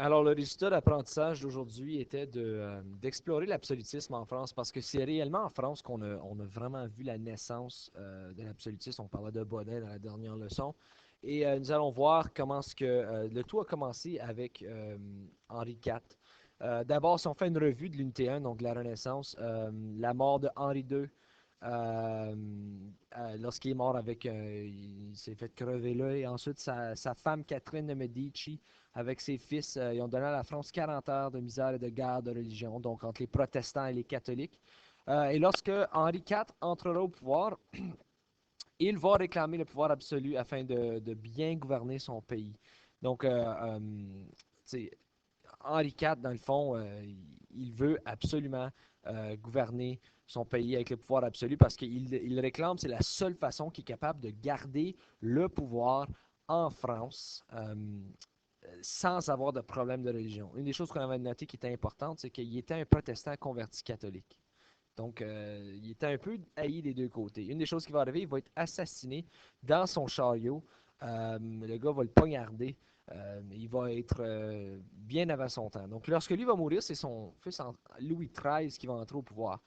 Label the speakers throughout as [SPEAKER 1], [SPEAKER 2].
[SPEAKER 1] Alors, le résultat d'apprentissage d'aujourd'hui était d'explorer l'absolutisme en France, parce que c'est réellement en France qu'on a vraiment vu la naissance de l'absolutisme. On parlait de Bodin dans la dernière leçon. Et nous allons voir comment est-ce que le tout a commencé avec Henri IV. D'abord, si on fait une revue de l'unité 1, donc de la Renaissance, la mort de Henri II, euh, lorsqu'il est mort il s'est fait crever là, et ensuite sa femme Catherine de Medici avec ses fils. Ils ont donné à la France 40 heures de misère et de guerre de religion, donc entre les protestants et les catholiques. Et lorsque Henri IV entrera au pouvoir, il va réclamer le pouvoir absolu afin de bien gouverner son pays. Donc, Henri IV, dans le fond, il veut absolument gouverner son pays avec le pouvoir absolu parce qu'il réclame, c'est la seule façon qu'il est capable de garder le pouvoir en France sans avoir de problème de religion. Une des choses qu'on avait notées qui était importante, c'est qu'il était un protestant converti catholique. Donc, il était un peu haï des deux côtés. Une des choses qui va arriver, il va être assassiné dans son chariot. Le gars va le poignarder. Il va être bien avant son temps. Donc, lorsque lui va mourir, c'est son fils Louis XIII qui va entrer au pouvoir.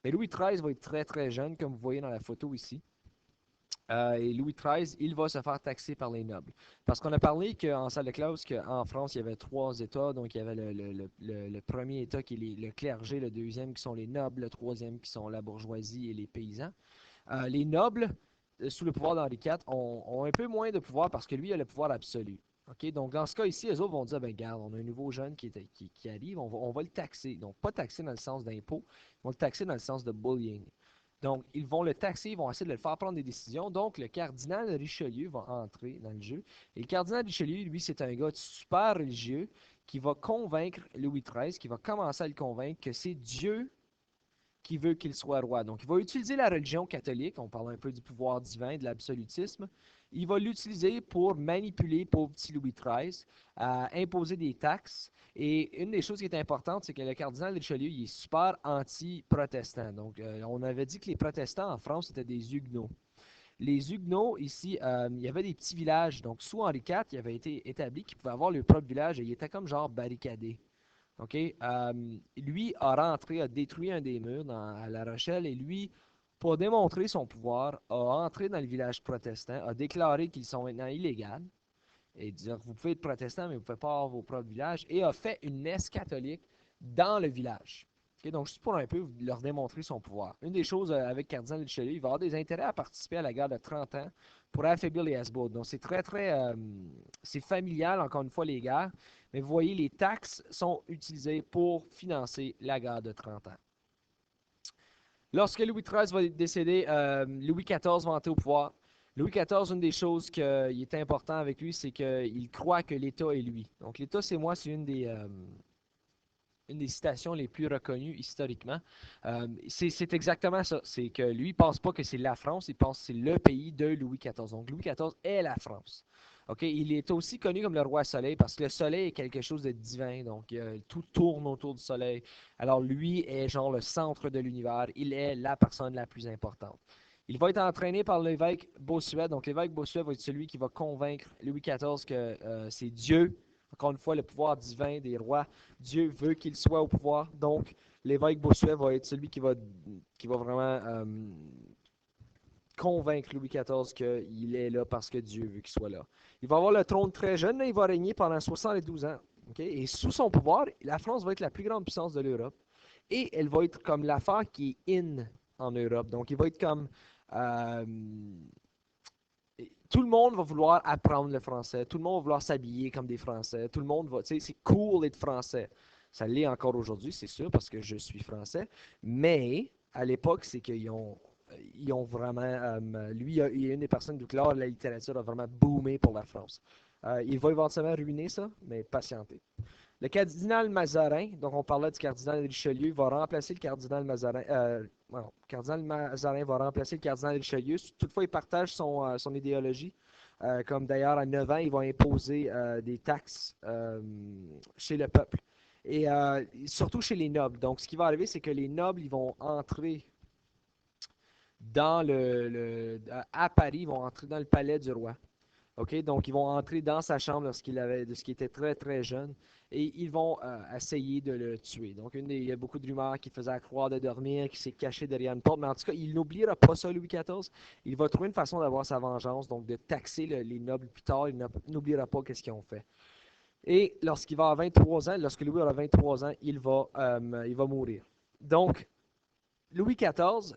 [SPEAKER 1] Mais Louis XIII va être très très jeune, comme vous voyez dans la photo ici. Et Louis XIII, il va se faire taxer par les nobles. Parce qu'on a parlé en salle de classe qu'en France, il y avait trois États. Donc, il y avait le premier État qui est le clergé, le deuxième qui sont les nobles, le troisième qui sont la bourgeoisie et les paysans. Les nobles, sous le pouvoir d'Henri IV, ont un peu moins de pouvoir parce que lui a le pouvoir absolu. OK? Donc, dans ce cas ici, les autres vont dire, ben regarde, on a un nouveau jeune qui arrive, on va le taxer. Donc, pas taxer dans le sens d'impôt, on va le taxer dans le sens de bullying. Donc, ils vont le taxer, ils vont essayer de le faire prendre des décisions. Donc, le cardinal Richelieu va entrer dans le jeu. Et le cardinal Richelieu, lui, c'est un gars super religieux qui va convaincre Louis XIII, qui va commencer à le convaincre que c'est Dieu qui veut qu'il soit roi. Donc, il va utiliser la religion catholique, on parle un peu du pouvoir divin, de l'absolutisme. Il va l'utiliser pour manipuler pauvre petit Louis XIII, à imposer des taxes. Et une des choses qui est importante, c'est que le cardinal Richelieu, il est super anti-protestant. Donc, on avait dit que les protestants en France étaient des huguenots. Les Huguenots, ici, il y avait des petits villages. Donc, sous Henri IV, il avait été établi qu'ils pouvaient avoir leur propre village et il était comme genre barricadé. OK? Lui a rentré, a détruit un des murs à La Rochelle et lui, pour démontrer son pouvoir, a entré dans le village protestant, a déclaré qu'ils sont maintenant illégaux et dire vous pouvez être protestant, mais vous ne pouvez pas avoir vos propres villages et a fait une messe catholique dans le village. OK? Donc, juste pour un peu leur démontrer son pouvoir. Une des choses avec Cardinal Richelieu, il va avoir des intérêts à participer à la guerre de 30 ans pour affaiblir les Habsbourg. Donc, c'est très, très. C'est familial, encore une fois, les guerres. Mais vous voyez, les taxes sont utilisées pour financer la guerre de 30 ans. Lorsque Louis XIII va décéder, Louis XIV va entrer au pouvoir. Louis XIV, une des choses qui est important avec lui, c'est qu'il croit que l'État est lui. Donc, l'État, c'est moi, c'est une des citations les plus reconnues historiquement. C'est exactement ça. C'est que lui, il ne pense pas que c'est la France, il pense que c'est le pays de Louis XIV. Donc, Louis XIV est la France. OK? Il est aussi connu comme le roi soleil parce que le soleil est quelque chose de divin. Donc, tout tourne autour du soleil. Alors, lui est genre le centre de l'univers. Il est la personne la plus importante. Il va être entraîné par l'évêque Bossuet. Donc, l'évêque Bossuet va être celui qui va convaincre Louis XIV que c'est Dieu, encore une fois, le pouvoir divin des rois. Dieu veut qu'il soit au pouvoir. Donc, l'évêque Bossuet va être celui qui va vraiment convaincre Louis XIV qu'il est là parce que Dieu veut qu'il soit là. Il va avoir le trône très jeune, là, il va régner pendant 72 ans. Okay? Et sous son pouvoir, la France va être la plus grande puissance de l'Europe. Et elle va être comme l'affaire qui est in en Europe. Donc, il va être comme euh, tout le monde va vouloir apprendre le français, tout le monde va vouloir s'habiller comme des Français, tout le monde va, tu sais, c'est cool d'être français. Ça l'est encore aujourd'hui, c'est sûr, parce que je suis français. Mais à l'époque, c'est qu'ils ont vraiment. Lui, il est une des personnes d'où la littérature a vraiment boomé pour la France. Il va éventuellement ruiner ça, mais patientez. Le cardinal Mazarin, donc on parlait du cardinal Richelieu, va remplacer le cardinal Mazarin. Le cardinal Mazarin va remplacer le cardinal Richelieu. Toutefois, il partage son idéologie. Comme d'ailleurs, à 9 ans, il va imposer des taxes chez le peuple. Et surtout chez les nobles. Donc, ce qui va arriver, c'est que les nobles, ils vont entrer à Paris, ils vont entrer dans le palais du roi. OK? Donc, ils vont entrer dans sa chambre lorsqu'il était très, très jeune et ils vont essayer de le tuer. Donc, il y a beaucoup de rumeurs qui faisaient croire de dormir, qu'il s'est caché derrière une porte, mais en tout cas, il n'oubliera pas ça, Louis XIV. Il va trouver une façon d'avoir sa vengeance, donc de taxer les nobles plus tard. Il n'oubliera pas qu'est-ce qu'ils ont fait. Et lorsqu'il va avoir 23 ans, lorsque Louis aura 23 ans, il va mourir. Donc, Louis XIV,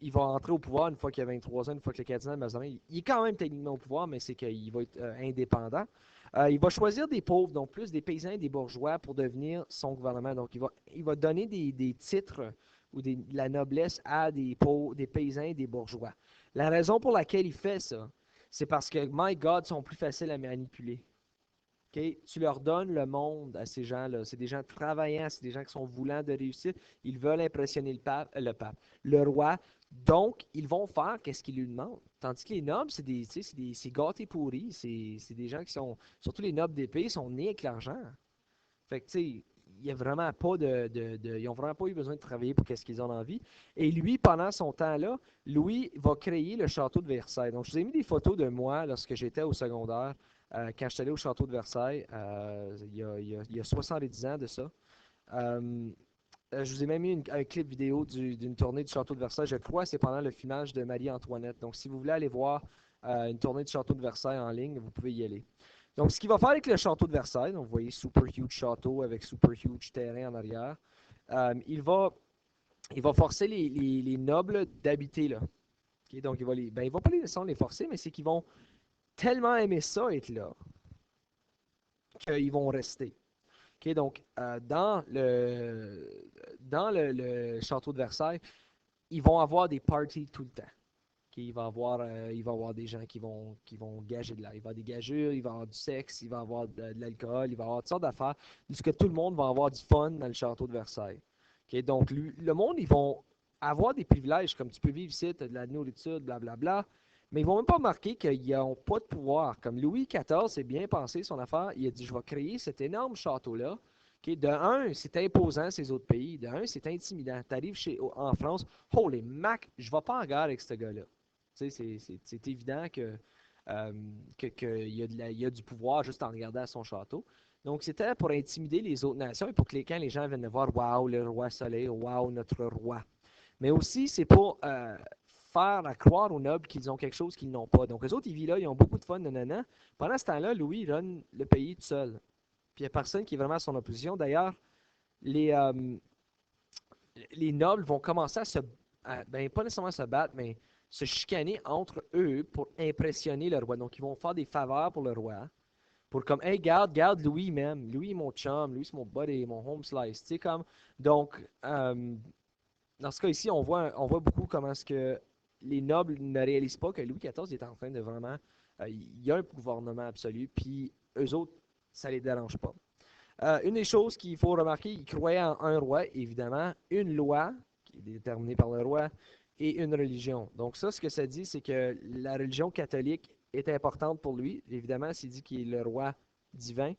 [SPEAKER 1] il va entrer au pouvoir une fois qu'il a 23 ans, une fois que le cardinal Mazarin, il est quand même techniquement au pouvoir, mais c'est qu'il va être indépendant. Il va choisir des pauvres, donc plus des paysans et des bourgeois pour devenir son gouvernement. Donc, il va donner des titres ou de la noblesse à des pauvres, des paysans et des bourgeois. La raison pour laquelle il fait ça, c'est parce que, my God, ils sont plus faciles à manipuler. Okay? Tu leur donnes le monde à ces gens-là. C'est des gens travaillants, c'est des gens qui sont voulants de réussir. Ils veulent impressionner le roi. Donc, ils vont faire qu'est-ce qu'il lui demande. Tandis que les nobles, c'est gâtés pourris. C'est des gens qui sont, surtout les nobles d'épée, sont nés avec l'argent. Fait que, tu sais, il y a vraiment pas ils n'ont vraiment pas eu besoin de travailler pour qu'est-ce qu'ils ont envie. Et lui, pendant son temps-là, Louis va créer le château de Versailles. Donc, je vous ai mis des photos de moi lorsque j'étais au secondaire, quand je suis allé au château de Versailles, il y a 70 ans de ça. Euh, je vous ai même mis un clip vidéo d'une tournée du château de Versailles. Je crois que c'est pendant le filmage de Marie-Antoinette. Donc, si vous voulez aller voir une tournée du château de Versailles en ligne, vous pouvez y aller. Donc, ce qu'il va faire avec le château de Versailles, donc vous voyez super huge château avec super huge terrain en arrière, il va forcer les nobles d'habiter là. Okay? Donc, il va pas les forcer, mais c'est qu'ils vont tellement aimer ça être là qu'ils vont rester. Okay? Donc, dans le château de Versailles, ils vont avoir des parties tout le temps. Okay? Il va y avoir des gens qui vont gager de l'air. Il va y avoir des gageurs, il va y avoir du sexe, il va y avoir de l'alcool, il va y avoir toutes sortes d'affaires. Puisque tout le monde va avoir du fun dans le château de Versailles. Okay? Donc, le monde, ils vont avoir des privilèges, comme tu peux vivre ici, tu as de la nourriture, blablabla. Mais ils vont même pas remarquer qu'ils n'ont pas de pouvoir. Comme Louis XIV s'est bien pensé son affaire, il a dit, je vais créer cet énorme château-là. Okay? De un, c'est imposant ces autres pays. De un, c'est intimidant. Tu arrives en France, holy mac, je ne vais pas en guerre avec ce gars-là. C'est évident qu'il y a du pouvoir juste en regardant son château. Donc, c'était pour intimider les autres nations et pour que quand les gens viennent voir, waouh, le roi soleil, waouh, notre roi. Mais aussi, c'est pour faire croire aux nobles qu'ils ont quelque chose qu'ils n'ont pas. Donc, les autres, ils vivent là, ils ont beaucoup de fun, nanana. Pendant ce temps-là, Louis il run le pays tout seul. Puis, il n'y a personne qui est vraiment à son opposition. D'ailleurs, les, euh, les nobles vont commencer ben, pas nécessairement se battre, mais se chicaner entre eux pour impressionner le roi. Donc, ils vont faire des faveurs pour le roi. Pour comme, hey, garde Louis même. Louis, mon chum. Louis, c'est mon buddy, mon home slice. Tu sais, comme. Donc, dans ce cas ici, on voit beaucoup comment est-ce que les nobles ne réalisent pas que Louis XIV est en train de vraiment. Il y a un gouvernement absolu, puis eux autres, ça les dérange pas. Une des choses qu'il faut remarquer, il croyait en un roi, évidemment, une loi qui est déterminée par le roi et une religion. Donc ça, ce que ça dit, c'est que la religion catholique est importante pour lui. Évidemment, s'il dit qu'il est le roi divin.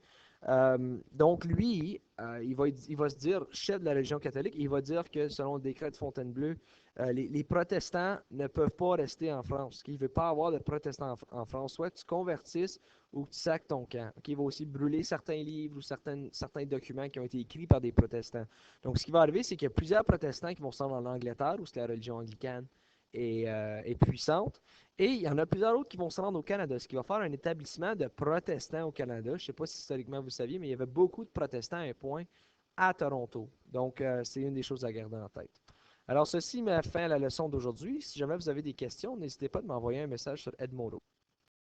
[SPEAKER 1] Donc lui, il va se dire chef de la religion catholique et il va dire que selon le décret de Fontainebleau, les protestants ne peuvent pas rester en France. Il ne veut pas avoir de protestants en France. Soit que tu convertisses ou que tu sacs ton camp. Il va aussi brûler certains livres ou certains documents qui ont été écrits par des protestants. Donc, ce qui va arriver, c'est qu'il y a plusieurs protestants qui vont se rendre en Angleterre, où la religion anglicane est puissante. Et il y en a plusieurs autres qui vont se rendre au Canada, ce qui va faire un établissement de protestants au Canada. Je ne sais pas si historiquement vous saviez, mais il y avait beaucoup de protestants à un point à Toronto. Donc, c'est une des choses à garder en tête. Alors, ceci met fin à la leçon d'aujourd'hui. Si jamais vous avez des questions, n'hésitez pas à m'envoyer un message sur Edmodo.